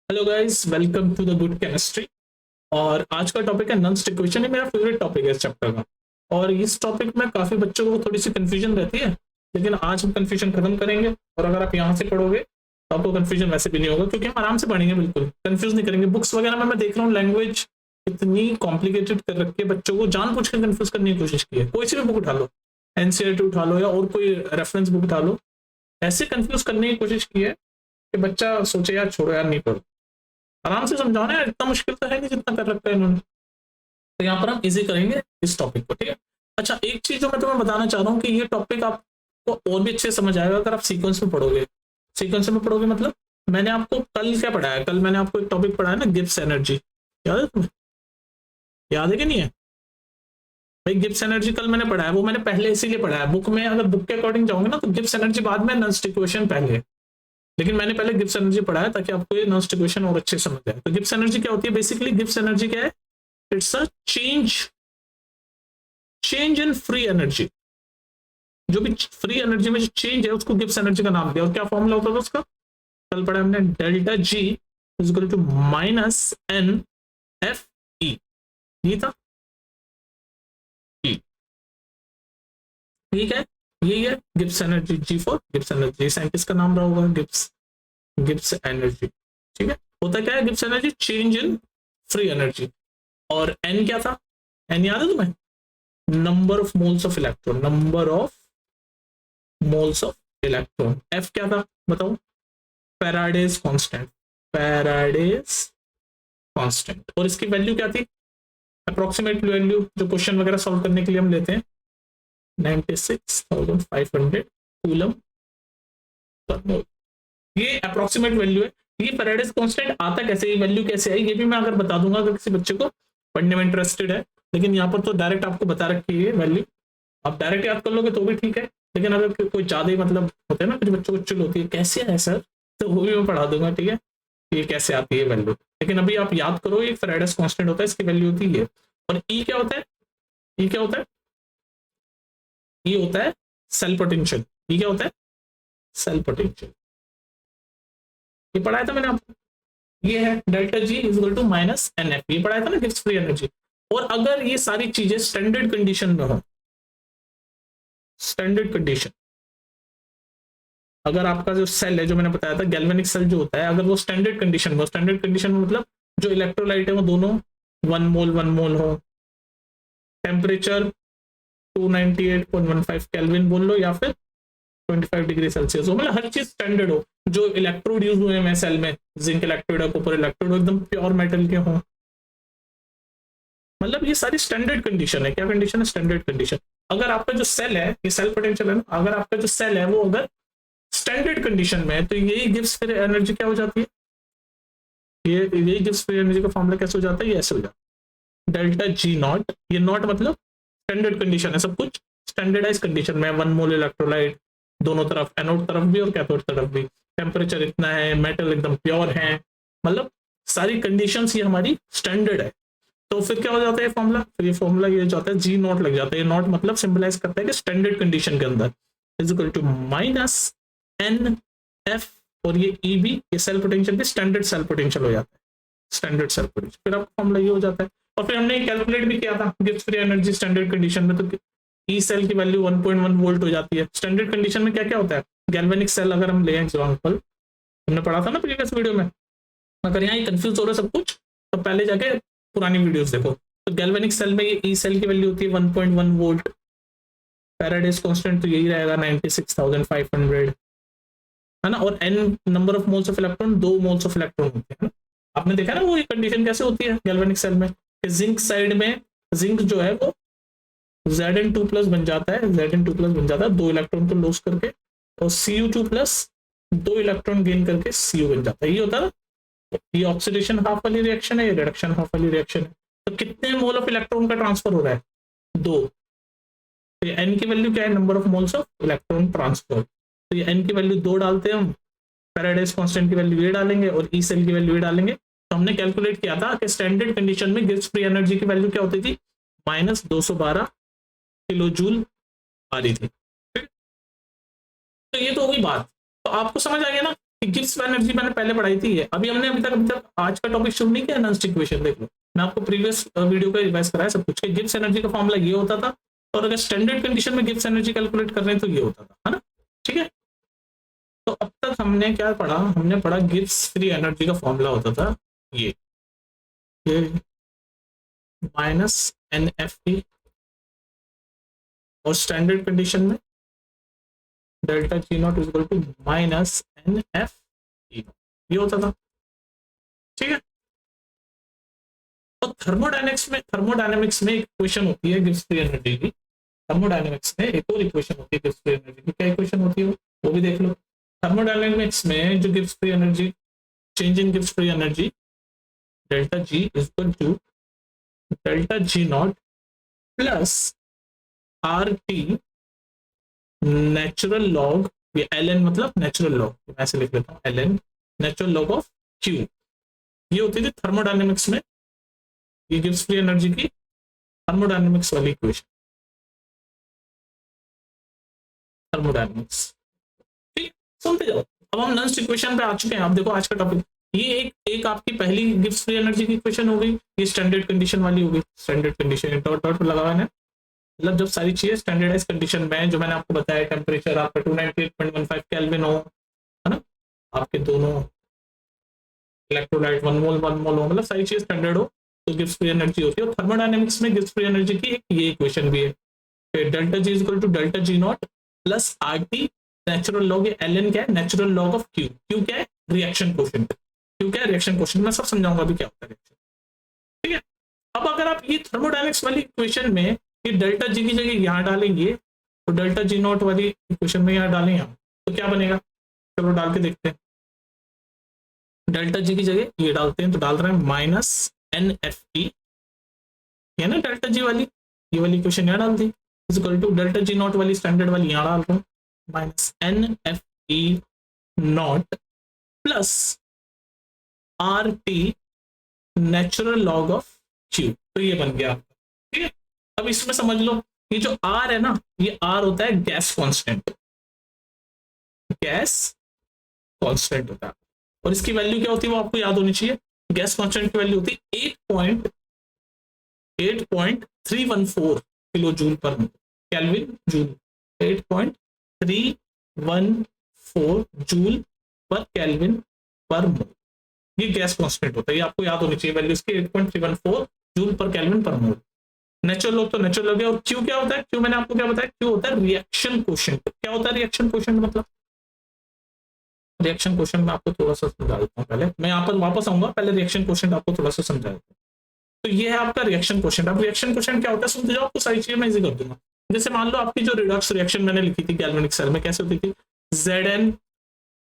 Hello guys, welcome to the good chemistry. और आज का टॉपिक है नॉन इक्वेशन। है मेरा फेवरेट टॉपिक है इस चैप्टर का। और इस टॉपिक में काफी बच्चों को थोड़ी सी कंफ्यूजन रहती है, लेकिन आज हम कंफ्यूजन खत्म करेंगे। और अगर आप यहाँ से पढ़ोगे तो आपको कंफ्यूजन वैसे भी नहीं होगा, क्योंकि हम आराम से पढ़ेंगे, बिल्कुल कंफ्यूज नहीं करेंगे। बुक्स वगैरह में मैं देख रहा हूँ लैंग्वेज इतनी कॉम्प्लिकेटेड कर रखी है, बच्चों को जानबूझ के कंफ्यूज करने की कोशिश की है। कोई सी भी बुक उठा लो, एनसीईआरटी उठा लो या और कोई रेफरेंस बुक उठा लो, ऐसे कंफ्यूज करने की कोशिश की है कि बच्चा सोचे यार छोड़ो यार नहीं पढ़ो, आराम से समझाओ ना यार, इतना मुश्किल तो है नहीं जितना कर रखा है इन्होंने। तो यहाँ पर हम इजी करेंगे इस टॉपिक को, ठीक है। अच्छा, एक चीज जो मैं तुम्हें बताना चाह रहा हूँ कि ये टॉपिक आपको और भी अच्छे से समझ आएगा अगर आप सीक्वेंस में पढ़ोगे। सीक्वेंस में पढ़ोगे मतलब मैंने आपको कल क्या पढ़ाया, कल मैंने आपको एक टॉपिक पढ़ाया ना, गिब्स एनर्जी। याद है तुम्हें? याद है कि नहीं है भाई? गिब्स एनर्जी कल मैंने पढ़ाया, वो मैंने पहले इसीलिए पढ़ाया बुक में। अगर बुक के अकॉर्डिंग जाओगे ना तो गिब्स एनर्जी बाद में, नॉन इक्वेशन पहले। लेकिन मैंने पहले गिब्स एनर्जी पढ़ाया ताकि आपको ये नॉन इक्वेशन और अच्छे समझ आए। तो गिब्स एनर्जी क्या होती है? बेसिकली गिब्स एनर्जी क्या है? It's a change in free energy. जो भी फ्री एनर्जी में जो चेंज है उसको गिब्स एनर्जी का नाम दिया। और क्या फॉर्मूला होता था उसका? कल पढ़ा हमने, delta G is equal to minus N F E. ये था ई, ठीक है। यही है Gibbs energy, G for Gibbs energy. Scientist का नाम रहा होगा गिब्स, गिब्स एनर्जी, ठीक है। होता क्या है Gibbs energy? Change in free energy. और एन क्या था? एन याद है तुम्हें? Number of moles of electron, number of moles of electron. F क्या था बताओ? Faraday's constant, Faraday's constant. और इसकी वैल्यू क्या थी? अप्रोक्सीमेट वैल्यू जो क्वेश्चन वगैरह सॉल्व करने के लिए हम लेते हैं, 96,500 कूलम पर मोल। ये अप्रोक्सीमेट वैल्यू है। ये फैराडेज कांस्टेंट आता कैसे, ये वैल्यू कैसे आई, ये भी मैं अगर बता दूंगा अगर किसी बच्चे को पढ़ने में इंटरेस्टेड है। लेकिन यहाँ पर तो डायरेक्ट आपको बता रखी है वैल्यू, आप डायरेक्ट याद कर लोगे तो भी ठीक है। लेकिन अगर कोई ज्यादा ही मतलब होते हैं ना, कुछ बच्चों को चिल होती है कैसे है सर, तो वो भी मैं पढ़ा दूंगा, ठीक है। ये कैसे आती है वैल्यू, लेकिन अभी आप याद करो ये फैराडेज कांस्टेंट होता है, इसकी वैल्यू होती है। और ई क्या होता है? ई क्या होता है? ये होता है सेल पोटेंशियल। ये क्या होता है? Cell potential. ये पढ़ाया था मैंने आपको। ये है delta G is equal to minus N F, ये पढ़ाया था ना, गिब्स फ्री एनर्जी। और अगर ये सारी चीजें स्टैंडर्ड कंडीशन में हो, स्टैंडर्ड कंडीशन, अगर आपका जो सेल है जो मैंने बताया था गैल्वेनिक सेल जो होता है, अगर वो स्टैंडर्ड कंडीशन में, स्टैंडर्ड कंडीशन में मतलब जो इलेक्ट्रोलाइट है वो दोनों 1 मोल हो, टेम्परेचर 298.15 केल्विन बोल लो या फिर 25 डिग्री सेल्सियस हो, मतलब हर चीज स्टैंडर्ड हो। जो इलेक्ट्रोड यूज हुए हैं सेल में, जिंक इलेक्ट्रोड है, कॉपर इलेक्ट्रोड एकदम प्योर मेटल के हों, मतलब ये सारी स्टैंडर्ड कंडीशन है। क्या कंडीशन है? Standard condition. अगर आपका जो सेल है, ये सेल पोटेंशियल है ना, अगर आपका जो सेल है वो अगर स्टैंडर्ड कंडीशन में है तो यही गिव्स फ्री एनर्जी क्या हो जाती है? ये यही गिव्स फ्री एनर्जी का फॉर्मूला कैसे हो जाता है? ये ऐसे हो जाता है, डेल्टा जी नॉट। ये नॉट मतलब स्टैंडर्ड कंडीशन है, सब कुछ स्टैंडर्डाइज कंडीशन में, 1 मोल इलेक्ट्रोलाइट दोनों तरफ, एनोड तरफ भी और कैथोड तरफ भी, टेम्परेचर इतना है, मेटल एकदम प्योर है, मतलब सारी कंडीशंस ये हमारी स्टैंडर्ड है। तो फिर क्या हो जाता है फॉर्मूला? फिर ये फॉर्मूला ये जाता है जी नॉट लग जाता है। ये नॉट मतलब सिंबलाइज करता है कि स्टैंडर्ड कंडीशन के अंदर is equal to minus N F. और ये ई भी, ये सेल पोटेंशियल भी स्टैंडर्ड सेल पोटेंशियल हो जाता है, स्टैंडर्ड सेल पोटेंशियल। फिर आपका फॉर्मूला ये हो जाता है। और फिर हमने कैलकुलेट भी किया था Gibbs free energy standard condition में, तो ई सेल की वैल्यू 1.1 वोल्ट हो जाती है। स्टैंडर्ड कंडीशन में क्या क्या होता है? गैल्वेनिक सेल अगर हम ले एग्जाम्पल, हमने पढ़ा था ना प्रीवियस वीडियो में। अगर यहाँ कंफ्यूज हो रहा है सब कुछ तो पहले जाके पुरानी वीडियोस देखो। तो गैल्वेनिक सेल में ये ई सेल की वैल्यू होती है 1.1 वोल्ट, फैराडेज कांस्टेंट तो यही रहेगा 96,500, है ना। और N number of moles of electron, 2 moles of electron होते हैं। आपने देखा ना वो ये कंडीशन कैसे होती है गैल्वेनिक सेल में, जिंक साइड में जिंक जो है वो Zn2+ बन जाता है, Zn2+ बन जाता है 2 इलेक्ट्रॉन को लॉस करके, और Cu2+ 2 इलेक्ट्रॉन गेन करके Cu बन जाता है। ये होता है ना, ये ऑक्सीडेशन हाफ वाली रिएक्शन है, ये रिडक्शन हाफ वाली रिएक्शन है। तो कितने मोल ऑफ इलेक्ट्रॉन का ट्रांसफर हो रहा है? 2। तो एन की वैल्यू क्या है? Number of moles of electron transfer. तो ये एन की वैल्यू 2 डालते हैं हम, फैराडेज कांस्टेंट की वैल्यू ये डालेंगे और ई सेल की वैल्यू ये डालेंगे। तो हमने कैलकुलेट किया था कि स्टैंडर्ड कंडीशन में गिब्स फ्री एनर्जी की वैल्यू क्या होती थी? -212 किलो जूल आ रही थी। तो ये तो हो गई बात। तो आपको समझ आ गया ना कि गिब्स एनर्जी मैंने पहले पढ़ाई थी, अभी हमने अभी तक आज का टॉपिक शुरू नहीं किया एनर्जी इक्वेशन। देख लो, मैं आपको प्रीवियस वीडियो पे रिवाइज कराया सब कुछ। गिब्स एनर्जी का फॉर्मूला ये होता था, और अगर स्टैंडर्ड कंडीशन में गिब्स एनर्जी कैलकुलेट कर रहे हैं तो ये होता था, है ना। ठीक है, तो अब तक हमने क्या पढ़ा, हमने पढ़ा गिब्स फ्री एनर्जी का फॉर्मूला होता था ये माइनस NFP, और स्टैंडर्ड कंडीशन में delta G naught is equal to minus NFE, ये होता था। ठीक है, और थर्मोडायनेमिक्स में एक इक्वेशन होती है गिब्स फ्री एनर्जी की। थर्मोडायनेमिक्स में एक और इक्वेशन होती है गिब्स फ्री एनर्जी की। क्या इक्वेशन होती है वो भी देख लो। थर्मोडायनेमिक्स में जो Gibbs free energy, change in Gibbs free energy delta G is equal to delta G naught plus RT natural log, ये ln मतलब नेचुरल लॉग, मैं ऐसे लिख लेता हूँ ln natural log of Q। ये होती थी थर्मोडायनेमिक्स में, ये गिब्स फ्री एनर्जी की थर्मोडायनेमिक्स वाली इक्वेशन। थर्मोडायनेमिक्स, ठीक, सुनते जाओ। अब हम नॉन इक्वेशन पे आ चुके हैं। आप देखो आज का टॉपिक ये एक आपकी पहली गिब्स फ्री एनर्जी की इक्वेशन हो गई, ये स्टैंडर्ड कंडीशन वाली हो गई। स्टैंडर्ड कंडीशन डॉट डॉट लगा हुआ है, मतलब जब सारी चीजें स्टैंडर्डाइज कंडीशन में, जो मैंने आपको बताया टेम्परेचर आपका 298.15 केल्विन हो, है ना, आपके दोनों इलेक्ट्रोलाइट 1 मोल हो, मतलब सारी चीज स्टैंडर्ड हो, तो गिब्स फ्री एनर्जी होती है। और थर्मोडायनेमिक्स में गिब्स फ्री एनर्जी की ये इक्वेशन भी है, delta G is equal to delta G naught plus RT natural log, ln क्या है, natural log of Q। Q क्या है, रिएक्शन कोएफिशिएंट। Q क्या है, रिएक्शन कोएफिशिएंट। मैं सब समझाऊंगा अभी क्या होता है रिएक्शन। ठीक है, अब अगर आप ये थर्मोडायनेमिक्स वाली इक्वेशन में ये डेल्टा G की जगह यहाँ डालेंगे, तो डेल्टा G नॉट वाली इक्वेशन में यहाँ डालेंगे हम, तो क्या बनेगा, चलो डाल के देखते हैं। डेल्टा G की जगह ये डालते हैं, तो डाल रहे हैं माइनस NFE, ये ना डेल्टा G वाली, ये वाली इक्वेशन यहाँ डाल दी, is equal to delta G not वाली स्टैंडर्ड वाली यहाँ डाल रहा हूँ, minus NFE not plus RT natural log of Q। तो ये बन गया आपका। ठीक है, अब इसमें समझ लो, ये जो R है ना, ये R होता है गैस कांस्टेंट, गैस कांस्टेंट होता है, और इसकी वैल्यू क्या होती है वो आपको याद होनी चाहिए। गैस कांस्टेंट की वैल्यू होती है 8.314 किलो जूल पर केल्विन जूल, 8.314 जूल पर केल्विन पर मोल, ये गैस कांस्टेंट होता है, ये आपको याद होनी चाहिए वैल्यू इसकी, 8.314 जूल पर केल्विन पर मोल। नेचुरल लॉग तो नेचुरल लॉग है, और Q क्या होता है, Q मैंने आपको क्या बताया, Q होता है रिएक्शन कोएफिशिएंट। क्या होता है रिएक्शन कोएफिशिएंट, मतलब रिएक्शन कोएफिशिएंट मैं आपको थोड़ा सा समझा देता हूँ। पहले मैं यहाँ पर वापस आऊंगा, पहले रिएक्शन कोएफिशिएंट आपको थोड़ा सा समझा देता हूँ। तो ये है आपका रिएक्शन कोएफिशिएंट। अब रिएक्शन कोएफिशिएंट क्या होता है समझ जाओ, आपको सारी चीजें मैं इजी कर दूंगा। जैसे मान लो आपकी जो रिडॉक्स रिएक्शन मैंने लिखी थी गैल्वेनिक सेल में, कैसे होती थी, Zn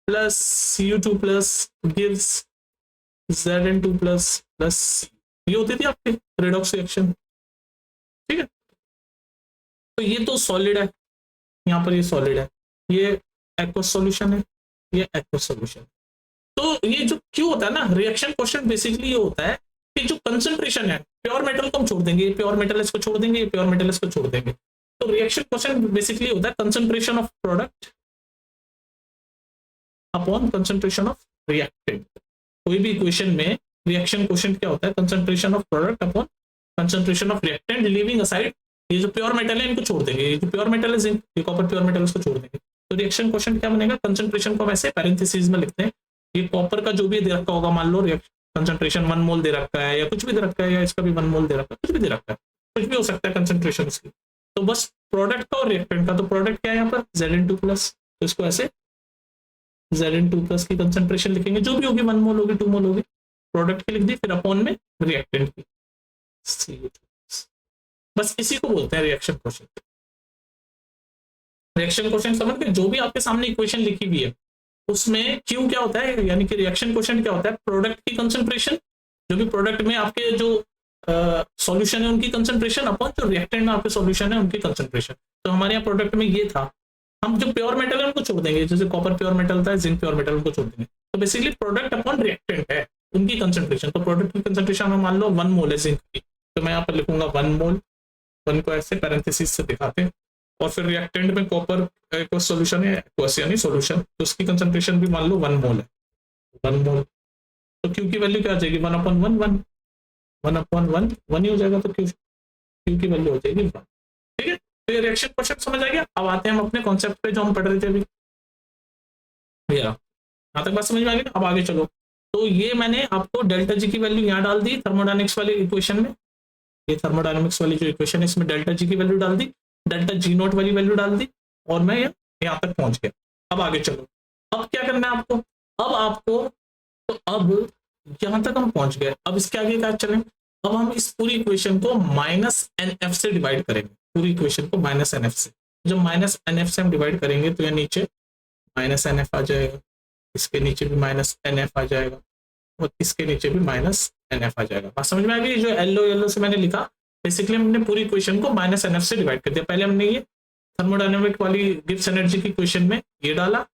plus Cu2 plus gives Zn2 plus plus, ये होती थी आपकी रिडॉक्स रिएक्शन। ठीक है, तो ये तो सॉलिड है, यहाँ पर ये सॉलिड है, ये एक्वस सॉल्यूशन है, ये एक्वस सॉल्यूशन। तो ये जो क्यों होता है ना, रिएक्शन कोएफिशिएंट बेसिकली ये होता है कि जो कंसंट्रेशन है, प्योर मेटल को हम छोड़ देंगे, प्योर मेटल इसको छोड़ देंगे, प्योर मेटल इसको छोड़ देंगे, तो रिएक्शन कोएफिशिएंट बेसिकली होता है concentration of product upon concentration of reactant. कोई भी इक्वेशन में रिएक्शन कोएफिशिएंट क्या होता है, concentration of product upon concentration of reactant, leaving aside ये जो प्योर मेटल है इनको छोड़ देंगे, ये जो प्योर मेटल है जिंक, ये कॉपर प्योर मेटल उसको छोड़ देंगे। तो रिएक्शन कोएफिशिएंट क्या बनेगा, कंसंट्रेशन को हम ऐसे पैरेंथेसिस में लिखते हैं, ये कॉपर का जो भी दे रखा होगा, मान लो कंसंट्रेशन 1 मोल दे रखा है, या कुछ भी दे रखा है, या इसका भी 1 मोल दे रखा है, कुछ भी दे रखा है, कुछ भी हो सकता है कंसंट्रेशन उसकी। तो बस प्रोडक्ट का और रिएक्टेंट का, तो प्रोडक्ट क्या है यहाँ पर Zn2 प्लस, तो इसको ऐसे Zn2 प्लस की कंसंट्रेशन लिखेंगे, जो भी होगी 1 मोल होगी 2 मोल होगी, प्रोडक्ट की लिख दी, फिर अपॉन में रिएक्टेंट की CO2, बस इसी को बोलते हैं रिएक्शन कोएफिशिएंट। रिएक्शन कोएफिशिएंट समझ के, जो भी आपके सामने इक्वेशन लिखी हुई है उसमें Q क्या होता है, यानी कि रिएक्शन कोएफिशिएंट क्या होता है, प्रोडक्ट की कंसंट्रेशन, जो भी प्रोडक्ट में आपके जो सॉल्यूशन है उनकी कंसंट्रेशन अपॉन जो रिएक्टेंट में आपके सॉल्यूशन है उनकी कंसंट्रेशन। तो हमारे यहाँ प्रोडक्ट में ये था, हम जो प्योर मेटल है उनको छोड़ देंगे, जैसे कॉपर प्योर मेटल था, जिंक प्योर मेटल, उनको छोड़ देंगे। तो बेसिकली प्रोडक्ट अपॉन रिएक्टेंट है उनकी कंसंट्रेशन। तो प्रोडक्ट की कंसंट्रेशन में मान लो 1 मोल है जिंक की, तो मैं यहाँ पर लिखूंगा 1 मोल, 1 को ऐसे पैरेंथेसिस से दिखाते हैं, और फिर रिएक्टेंट में कॉपर एक्वस सॉल्यूशन है, एक्वस यानी सॉल्यूशन, तो उसकी कंसंट्रेशन भी मान लो 1 मोल है, 1 मोल। तो क्यू की वैल्यू क्या आ जाएगी, 1/1, 1 ही हो जाएगा, तो क्यू की वैल्यू हो जाएगी 1। ठीक है, तो ये रिएक्शन क्वेश्चन समझ आ गया। अब आते हैं हम अपने कॉन्सेप्ट पे जो हम पढ़ रहे थे अभी। भैया यहाँ तक बात समझ में आ गई, अब आगे चलो। तो ये मैंने आपको डेल्टा जी की वैल्यू यहाँ डाल दी थर्मोडायनेमिक्स वाली इक्वेशन में, ये थर्मोडायनेमिक्स वाली जो इक्वेशन है इसमें डेल्टा जी की वैल्यू डाल दी, डेल्टा जी नॉट वाली वैल्यू डाल दी, और मैं यहाँ तक पहुंच गया। अब आगे चलो, अब क्या करना है आपको, अब आपको, तो अब यहाँ तक हम पहुंच गए, अब इसके आगे क्या चलें, अब हम इस पूरी इक्वेशन को -nf से डिवाइड करेंगे, पूरी इक्वेशन को -nf से। जब -nf से हम डिवाइड करेंगे तो ये नीचे -nf आ जाएगा, इसके नीचे भी -nf आ जाएगा, और इसके नीचे भी -nf आ जाएगा। बात समझ में आ गई, जो येलो से मैंने लिखा, बेसिकली हमने पूरी इक्वेशन को -nf से डिवाइड कर दिया। पहले हमने ये थर्मोडायनेमिक वाली गिब्स एनर्जी की इक्वेशन में ये डाला,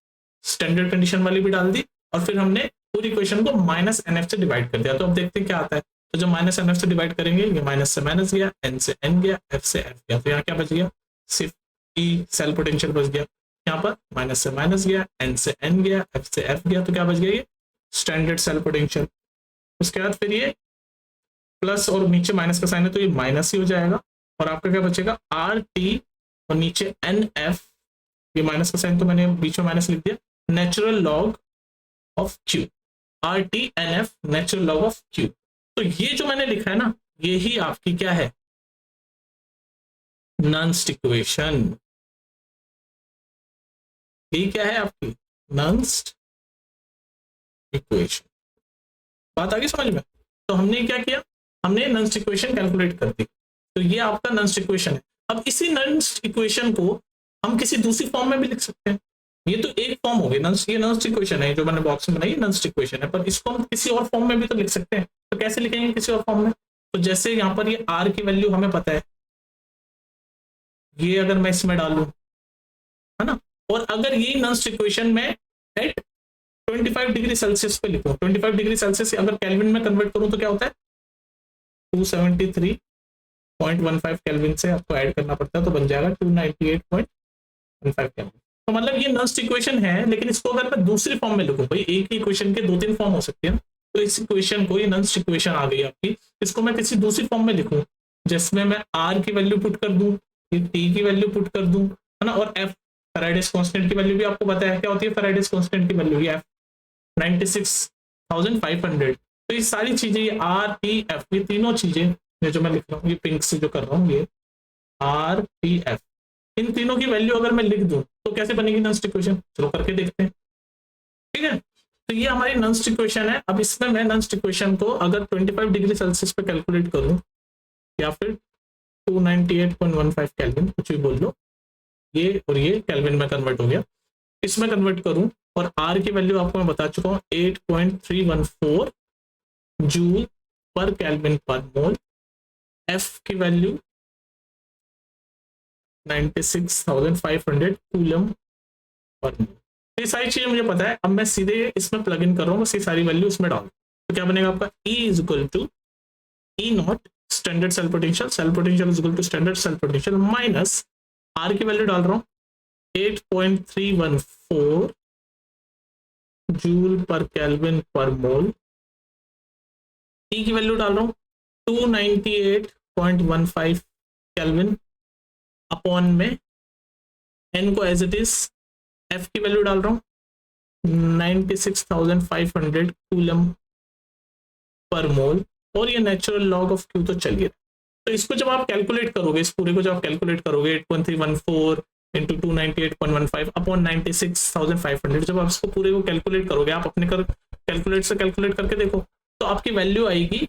स्टैंडर्ड कंडीशन वाली भी डाल दी, और फिर हमने पूरी इक्वेशन को -nf से डिवाइड कर दिया। तो अब देखते हैं क्या आता है। तो जब -nf से डिवाइड करेंगे, ये माइनस से माइनस गया, n से n गया, f से f गया, तो यहाँ क्या बच गया, सिर्फ E सेल पोटेंशियल बच गया। यहाँ पर माइनस से माइनस गया, n से n गया, f से f गया, तो क्या बच गया, ये स्टैंडर्ड सेल पोटेंशियल। उसके बाद फिर ये प्लस और नीचे माइनस का साइन है तो ये माइनस ही हो जाएगा, और आपका क्या बचेगा, आर टी और नीचे एन एफ, ये माइनस का साइन तो मैंने बीच में माइनस लिख दिया, natural log of Q, R T N F natural log of Q. तो ये जो मैंने लिखा है ना, ये ही आपकी क्या है, नंस्ट इक्वेशन। ये क्या है आपकी नंस्ट इक्वेशन। बात आ गई समझ में। तो हमने क्या किया, हमने नंस्ट इक्वेशन कैलकुलेट कर दी, तो ये आपका नंस्ट इक्वेशन है। अब इसी नंस्ट इक्वेशन को हम किसी दूसरी फॉर्म में भी लिख सकते हैं। ये तो एक फॉर्म हो गई नंस्ट, ये नंस्ट इक्वेशन है जो मैंने बॉक्स में बनाई, नंस्ट इक्वेशन है, पर इसको हम किसी और फॉर्म में भी तो लिख सकते हैं। तो कैसे लिखेंगे किसी और फॉर्म में, तो जैसे यहाँ पर ये आर की वैल्यू हमें पता है, ये अगर मैं इसमें डालूं, है ना, और अगर ये नंस्ट इक्वेशन में एट 25 डिग्री सेल्सियस पे लिखूं, 25 डिग्री सेल्सियस अगर केल्विन में कन्वर्ट करूं तो क्या होता है, 273.15 केल्विन से आपको ऐड करना पड़ता है, तो बन जाएगा 298.15 केल्विन। तो मतलब ये नंस्ट इक्वेशन है, लेकिन इसको अगर मैं दूसरी फॉर्म में लिखूं, भाई एक ही इक्वेशन के 2-3 फॉर्म हो सकते हैं, तो इस इक्वेशन को, ये नंस्ट इक्वेशन आ गई आपकी, इसको मैं किसी दूसरी फॉर्म में लिखूं, जिसमें मैं आर की वैल्यू पुट कर दूं, टी की वैल्यू पुट कर दूं, है ना, और एफ फैराडेस कांस्टेंट की वैल्यू भी आपको पता है क्या होती है, फैराडेस कांस्टेंट की वैल्यू एफ 96,500। तो ये सारी चीजें, ये आर टी एफ, ये तीनों चीजें ये जो मैं लिख रहा हूँ, ये पिंक से जो कर रहा हूँ, ये आर टी एफ, इन तीनों की वैल्यू अगर मैं लिख दूं तो कैसे बनेगी नंस्ट इक्वेशन, चलो करके देखते हैं। ठीक है, तो ये हमारी नंस्ट इक्वेशन है। अब इसमें मैं नंस्ट इक्वेशन को अगर 25 डिग्री सेल्सियस पे कैलकुलेट करूं, या फिर 298.15 केल्विन, कुछ भी बोल लो, ये और ये केल्विन में कन्वर्ट हो गया, इसमें कन्वर्ट करूं, और आर की वैल्यू आपको मैं बता चुका हूं 8.314 जूल पर केल्विन पर मोल, एफ की वैल्यू 96,500 कूलम पर मोल। ये सारी चीजें मुझे पता है। अब मैं सीधे इसमें प्लग इन कर रहा हूँ, बस ये सारी वैल्यू इसमें डाल, तो क्या बनेगा आपका, E is equal to E naught standard cell potential, cell potential is equal to standard cell potential, minus R की वैल्यू डाल रहा हूँ 8.314 जूल पर केल्विन पर मोल, टी की वैल्यू डाल रहा हूँ 298.15 केल्विन अपॉन में एन को एज इट इज, एफ की वैल्यू डाल रहा हूँ 96,500 कूलम पर मोल, और ये नेचुरल लॉग ऑफ क्यू तो चलिए। तो इसको जब आप कैलकुलेट करोगे, इस पूरे को जब आप कैलकुलेट करोगे 8.314 इंटू 298.15 अपॉन 96,500, जब आप इसको पूरे को कैलकुलेट करोगे, आप अपने कैलकुलेट से कैलकुलेट करके देखो, तो आपकी वैल्यू आएगी,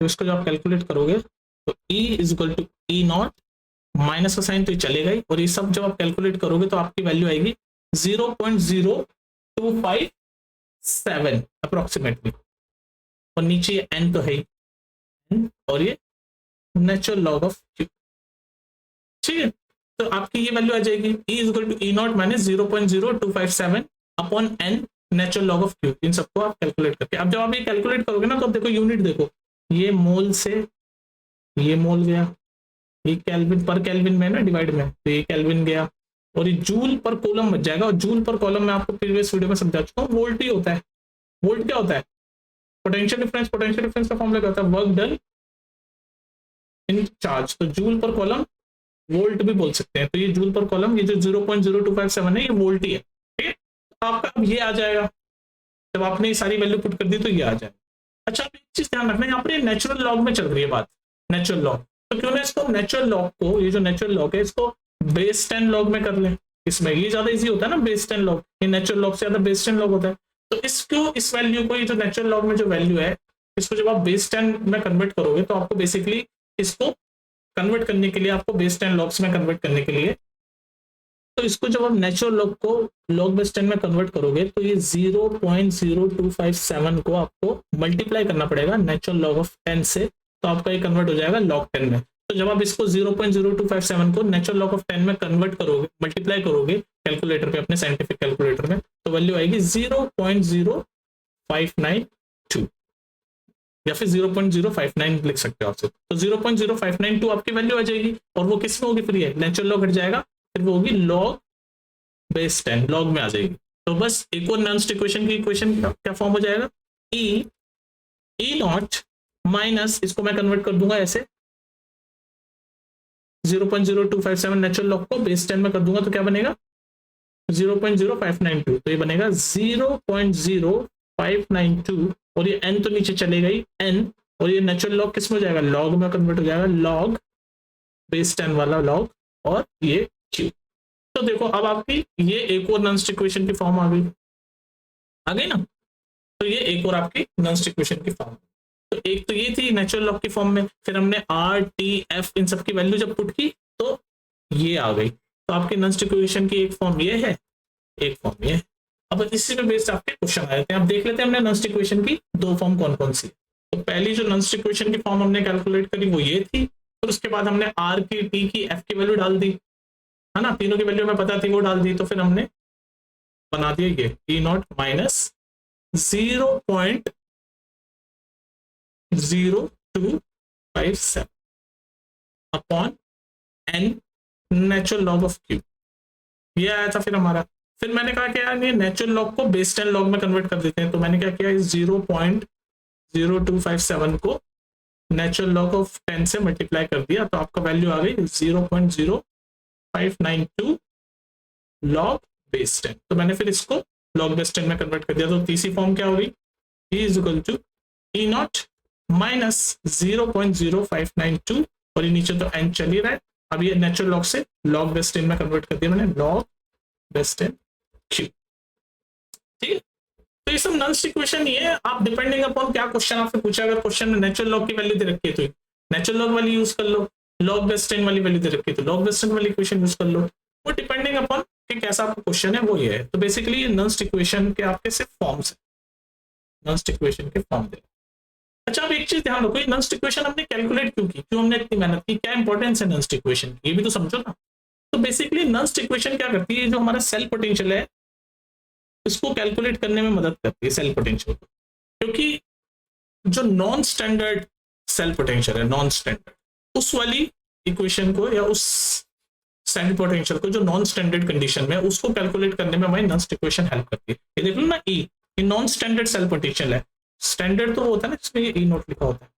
तो इसको जब आप कैलकुलेट करोगे तो E is equal to E not, minus का साइन तो ये चलेगा ही, और ये सब जब आप कैलकुलेट करोगे तो आपकी वैल्यू आएगी 0.0257 अप्रोक्सीमेटली, और नीचे ये n तो है ही, और ये नेचुरल लॉग ऑफ क्यू। ठीक है, तो आपकी ये वैल्यू आ जाएगी E is equal to E not minus 0.0257 upon n natural log of Q. इन सबको आप कैलकुलेट करके, अब जब आप ये कैलकुलेट करोगे ना, तो अब देखो यूनिट देखो, ये मोल से ये मोल गया, ये केल्विन पर केल्विन में ना डिवाइड में, तो ये केल्विन गया, और ये जूल पर कॉलम बच जाएगा। और जूल पर कॉलम में आपको प्रीवियस वीडियो में समझा चुका हूँ, वोल्ट ही होता है। वोल्ट क्या होता है? Potential difference. पोटेंशियल डिफरेंस का फॉर्मूला क्या होता है? Work done in charge. तो जूल पर कॉलम वोल्ट भी बोल सकते हैं। तो ये जूल पर कॉलम, ये जो 0.0257 है, ये वोल्ट ही है। ठीक है, आपका अब ये आ जाएगा, जब आपने ये सारी वैल्यू पुट कर दी तो ये आ जाएगा। अच्छा, एक चीज ध्यान रखना, यहाँ पर नेचुरल लॉग में चल रही है बात, नेचुरल लॉग। तो क्यों ना इसको नेचुरल लॉग को, ये जो नेचुरल लॉग है, इसको बेस 10 लॉग में कर लें। इसमें ये ज्यादा इजी होता है ना, बेस 10 लॉग। ये नेचुरल लॉग से ज्यादा बेस 10 लॉग होता है। तो इसको, इस वैल्यू को, ये जो नेचुरल लॉग में जो वैल्यू है, इसको जब आप बेस 10 में कन्वर्ट करोगे तो आपको बेसिकली इसको कन्वर्ट करने के लिए, आपको बेस 10 लॉग्स में कन्वर्ट करने के लिए, तो इसको जब आप नेचुरल लॉग को लॉग बेस 10 में कन्वर्ट करोगे तो ये 0.0257 को आपको मल्टीप्लाई करना पड़ेगा नेचुरल लॉग ऑफ 10 से, तो आपका ये कन्वर्ट हो जाएगा लॉग 10 में। तो जब आप इसको 0.0257 को नेचुरल लॉग ऑफ 10 में कन्वर्ट करोगे, मल्टीप्लाई करोगे कैलकुलेटर पे, अपने साइंटिफिक कैलकुलेटर में, तो वैल्यू आएगी 0.0592 या फिर 0.059 लिख सकते हो आप। तो 0.0592 आपकी वैल्यू आ जाएगी, और वो किस में होगी? फिर ये नेचुरल लॉग हट जाएगा, फिर वो होगी लॉग बेस 10, लॉग में आ जाएगी। तो बस एक और नॉन इक्वेशन की इक्वेशन क्या फॉर्म हो जाएगा? ई नॉट माइनस, इसको मैं कन्वर्ट कर दूंगा ऐसे, 0.0257 नेचुरल लॉग को बेस 10 में कर दूंगा तो क्या बनेगा? 0.0592। तो ये बनेगा 0.0592, और ये n तो नीचे चलेगा ही n, और ये नेचुरल लॉग किस में हो जाएगा? लॉग में कन्वर्ट हो जाएगा, लॉग बेस 10 वाला लॉग, और ये q। तो देखो अब आपकी ये एक और नॉन इक्वेशन की फॉर्म आ गई ना। तो ये एक और आपकी नॉन इक्वेशन की फॉर्म। तो एक तो ये थी नेचुरल लॉग की फॉर्म में, फिर हमने r t f इन सब की वैल्यू जब पुट की तो ये आ गई। तो आपकी नॉन इक्वेशन की एक फॉर्म ये है, एक फॉर्म ये है। अब इसी पे बेस्ड आपके क्वेश्चन आए थे, अब देख लेते हैं हमने नॉन इक्वेशन की दो फॉर्म कौन कौन सी। तो पहली जो नॉन इक्वेशन की फॉर्म हमने कैलकुलेट करी वो ये थी, फिर उसके बाद हमने r की, t की, f की वैल्यू डाल दी, है ना, तीनों की वैल्यू हमें पता थी वो डाल दी। तो फिर हमने बना दिया ये E not minus 0.0257 upon n natural log of q, ये आया था फिर हमारा। फिर मैंने कहा कि यार ये नेचुरल लॉग को बेस 10 लॉग में कन्वर्ट कर देते हैं, तो मैंने क्या किया, इस 0.0257 को नेचुरल लॉग ऑफ 10 से मल्टीप्लाई कर दिया, तो आपका वैल्यू आ गई 0.0592 लॉग बेस 10। तो मैंने फिर इसको लॉग बेस 10 में कन्वर्ट कर दिया। तो तीसरी फॉर्म क्या होगी? E is equal to E not minus 0.0592, और ये नीचे तो n चल ही रहा है। अब ये नेचुरल लॉग से लॉग बेस 10 में कन्वर्ट कर दिया मैंने, लॉग बेस 10 q। ठीक है, तो ये सब नॉन इक्वेशन ये है। आप डिपेंडिंग अपॉन क्या क्वेश्चन आपसे पूछा, अगर क्वेश्चन में नेचुरल लॉग की वैल्यू दे रखी है तो नेचुरल लॉग वाली यूज कर लो, लॉग बेस 10 वाली वैल्यू दे रखी है तो लॉग बेस 10 वाली इक्वेशन यूज कर लो। वो डिपेंडिंग अपॉन कि कैसा आपका क्वेश्चन है वो ये है। तो बेसिकली ये नॉन इक्वेशन के आपके सिर्फ फॉर्म्स है, नॉन इक्वेशन के फॉर्म दे। अच्छा, अब एक चीज ध्यान रखो, ये नॉन इक्वेशन हमने कैलकुलेट क्यों की, क्यों हमने इतनी मेहनत की, क्या इंपॉर्टेंस है नॉन इक्वेशन की, ये भी तो समझो ना। तो बेसिकली नॉन इक्वेशन क्या करती है, जो हमारा सेल पोटेंशियल है इसको कैलकुलेट करने में मदद करती है, सेल पोटेंशियल को। क्योंकि जो नॉन स्टैंडर्ड सेल पोटेंशियल है, नॉन स्टैंडर्ड, उस वाली इक्वेशन को या उस सेल पोटेंशियल को जो नॉन स्टैंडर्ड कंडीशन में, उसको कैलकुलेट करने में हमारी नॉन इक्वेशन हेल्प करती है। ये देख लो ना, ई नॉन स्टैंडर्ड सेल पोटेंशियल है, स्टैंडर्ड तो होता है ना जिसमें ये ई नोट लिखा होता है।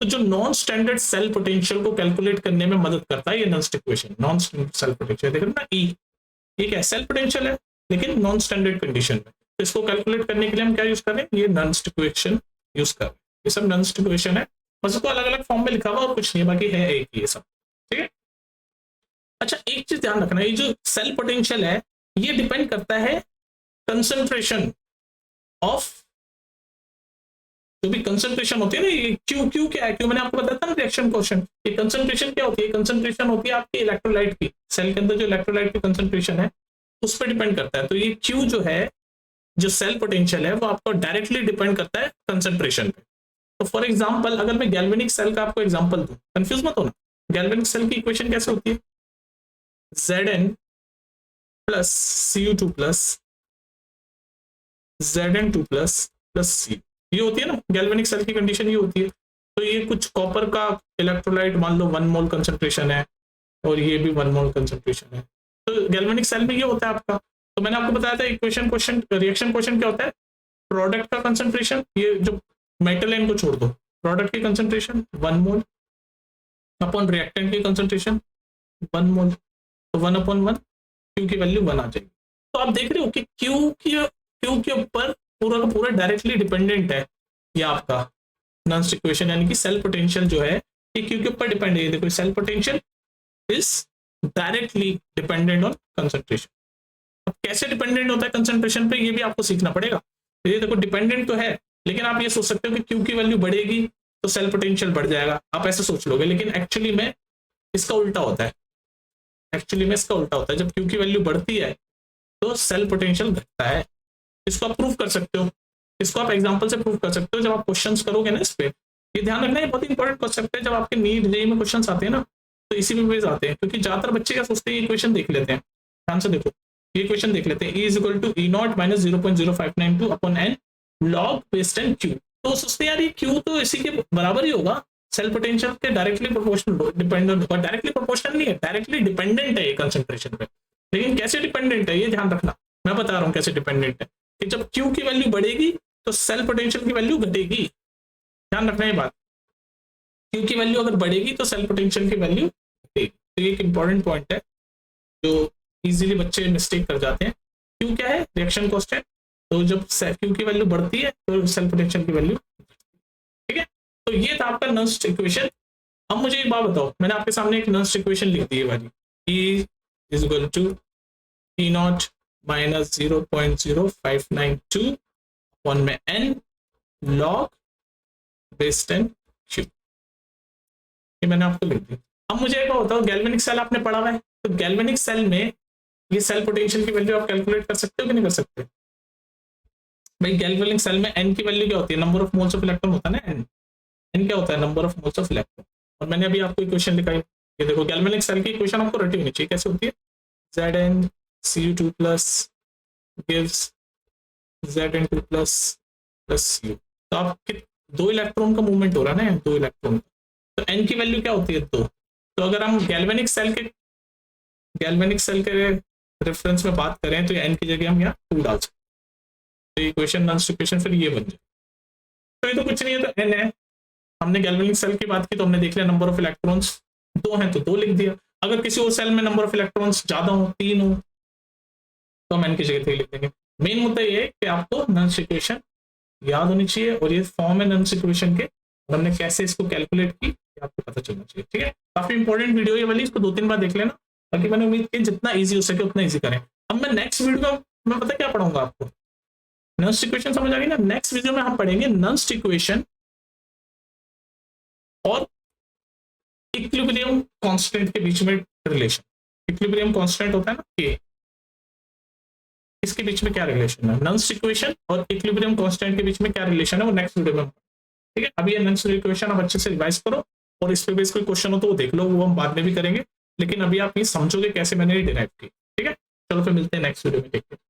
तो जो नॉन स्टैंडर्ड सेल पोटेंशियल को कैलकुलेट करने में मदद करता है ये non equation, non standard cell potential. देख लो ना, ई ये क्या सेल पोटेंशियल है लेकिन नॉन स्टैंडर्ड कंडीशन में, तो इसको कैलकुलेट करने के लिए हम क्या यूज कर रहे हैं, ये नॉन इक्वेशन यूज कर रहे हैं। ये सब नॉन इक्वेशन है, बस उसको अलग अलग फॉर्म में लिखा हुआ और कुछ नहीं, बाकी है एक ये सब। ठीक है, अच्छा एक चीज ध्यान रखना, ये जो सेल पोटेंशियल है ये डिपेंड करता है कंसंट्रेशन ऑफ, जो भी कंसंट्रेशन होती है ना, ये क्यू क्या है, क्यू मैंने आपको बताया था ना रिएक्शन क्वेश्चन, ये कंसंट्रेशन क्या होती है, कंसंट्रेशन होती है आपके इलेक्ट्रोलाइट की, सेल के अंदर जो इलेक्ट्रोलाइट की कंसंट्रेशन है उस पर डिपेंड करता है। तो ये क्यू जो है, जो सेल पोटेंशियल है, वो आपको डायरेक्टली डिपेंड करता है कंसंट्रेशन पे। तो फॉर एग्जांपल अगर मैं गैल्वेनिक सेल का आपको एग्जांपल दूं, कंफ्यूज मत होना, गैल्वेनिक सेल की इक्वेशन कैसे होती है, Zn plus Cu2 plus Zn2 plus Cu, ये होती है ना गैल्वेनिक सेल की कंडीशन, ये होती है। तो ये कुछ कॉपर का इलेक्ट्रोलाइट मान लो 1 मोल कंसंट्रेशन है और ये भी 1 मोल कंसंट्रेशन है। तो गैल्वेनिक सेल में ये होता है आपका। तो मैंने आपको बताया था इक्वेशन क्वेश्चन रिएक्शन क्वेश्चन क्या होता है, प्रोडक्ट का कंसंट्रेशन, ये जो मेटल है इनको छोड़ दो, प्रोडक्ट की कंसंट्रेशन 1 मोल अपॉन रिएक्टेंट की कंसंट्रेशन 1 मोल, तो 1/1 क्यू की वैल्यू 1 आ जाएगी। तो आप देख रहे हो कि क्यू के ऊपर पूरा का पूरा डायरेक्टली डिपेंडेंट है ये आपका नॉन इक्वेशन, यानी कि सेल पोटेंशियल जो है ये क्यू के ऊपर डिपेंड है। देखो cell potential is directly dependent on concentration. अब कैसे डिपेंडेंट होता है कंसंट्रेशन पे, ये भी आपको सीखना पड़ेगा। तो ये देखो डिपेंडेंट तो है, लेकिन आप ये सोच सकते हो कि क्यू की वैल्यू बढ़ेगी तो सेल पोटेंशियल बढ़ जाएगा, आप ऐसे सोच लोगे, लेकिन एक्चुअली में इसका उल्टा होता है। एक्चुअली में इसका उल्टा होता है, जब क्यू की वैल्यू बढ़ती है तो सेल पोटेंशियल घटता है। इसको आप प्रूव कर सकते हो, इसको आप एग्जांपल से प्रूव कर सकते हो जब आप क्वेश्चंस करोगे ना इस पे। ये ध्यान रखना, ये बहुत इंपॉर्टेंट कॉन्सेप्ट है। जब आपके नीट जेईई में क्वेश्चंस आते हैं ना, तो इसी में बेस आते हैं, क्योंकि ज्यादातर बच्चे क्या सोचते हैं, ये क्वेश्चन देख लेते हैं, ध्यान से देखो, ये क्वेश्चन देख लेते हैं, E = E0 - 0.0592 upon n log base 10 Q। तो सोचते हैं यार ये Q तो इसी के बराबर ही होगा, सेल पोटेंशियल के डायरेक्टली प्रोपोर्शनल डिपेंडेंट होगा। डायरेक्टली प्रोपोर्शनल नहीं है, डायरेक्टली डिपेंडेंट है ये कंसंट्रेशन पे। लेकिन कैसे डिपेंडेंट है ये ध्यान रखना, मैं बता रहा हूँ कैसे डिपेंडेंट है, कि जब Q की वैल्यू बढ़ेगी तो सेल पोटेंशियल की वैल्यू घटेगी। ध्यान रखना ये बात, Q की वैल्यू अगर बढ़ेगी तो सेल पोटेंशियल की वैल्यू घटेगी। तो ये एक इंपॉर्टेंट पॉइंट है जो इजीली बच्चे मिस्टेक कर जाते हैं। Q क्या है, रिएक्शन कांस्टेंट, तो जब Q की वैल्यू बढ़ती है तो सेल पोटेंशियल की वैल्यू, ठीक है। तो ये था आपका नॉन इक्वेशन। अब मुझे एक बात बताओ, मैंने आपके सामने एक नॉन इक्वेशन लिख दी है वाली, E = E0 - 0.0592 अपॉन में n log base 10 Q, ये मैंने आपको लिख दी। अब मुझे एक बताओ, गैल्वेनिक सेल आपने पढ़ा हुआ है, तो गैल्वेनिक सेल में ये सेल पोटेंशियल की वैल्यू आप कैलकुलेट कर सकते हो कि नहीं कर सकते भाई? गैल्वेनिक सेल में n की वैल्यू क्या होती है, number of moles of electron होता है ना, n क्या होता है, number of moles of electron. और मैंने अभी आपको इक्वेशन लिखा है, ये देखो गैल्वेनिक सेल की इक्वेशन आपको रटी होनी चाहिए, कैसे होती है, ZnCu2+ gives Zn2+ plus U। तो आप 2 इलेक्ट्रॉन का मूवमेंट हो रहा है ना, 2 इलेक्ट्रॉन, तो n की वैल्यू क्या होती है 2। तो अगर हम गैल्वेनिक सेल के रेफरेंस में बात करें तो n की जगह हम यहाँ 2 डाल सकते हैं, तो इक्वेशन नॉन इक्वेशन फिर ये बन जाए। तो ये तो कुछ नहीं है, तो n है। हमने गैल्वेनिक सेल की बात की तो हमने देख लिया नंबर ऑफ इलेक्ट्रॉन्स 2 हैं तो 2 लिख दिया। अगर किसी और सेल में नंबर ऑफ इलेक्ट्रॉन्स ज्यादा हो, 3 हो, तो हम n की जगह 3 लिख देंगे। मेन मुद्दा ये है कि आपको नॉन इक्वेशन याद होनी चाहिए, और ये फॉर्म है नॉन इक्वेशन के, और हमने कैसे इसको कैलकुलेट की आपको पता चलना चाहिए, ठीक है। काफी इंपॉर्टेंट वीडियो ये वाली, इसको 2-3 बार देख लेना, ताकि मैंने उम्मीद की जितना इजी हो सके उतना इजी करें। अब मैं नेक्स्ट वीडियो में पता क्या पढ़ाऊंगा आपको, नॉन इक्वेशन समझ आ गई ना। नेक्स्ट वीडियो में हम पढ़ेंगे नॉन इक्वेशन और इक्विलिब्रियम कांस्टेंट के बीच में रिलेशन। इक्विलिब्रियम कांस्टेंट होता है ना K, इसके बीच में क्या रिलेशन है, नॉन इक्वेशन और इक्विलिब्रियम कांस्टेंट के बीच में क्या रिलेशन है, वो नेक्स्ट वीडियो में, ठीक है। अभी ये नॉन इक्वेशन आप अच्छे से रिवाइज करो, और इस पे बेस कोई क्वेश्चन हो तो वो देख लो, वो हम बाद में भी करेंगे, लेकिन अभी आप ये समझोगे कैसे मैंने ये डिराइव की, ठीक है। चलो फिर मिलते हैं नेक्स्ट वीडियो में, देखते हैं।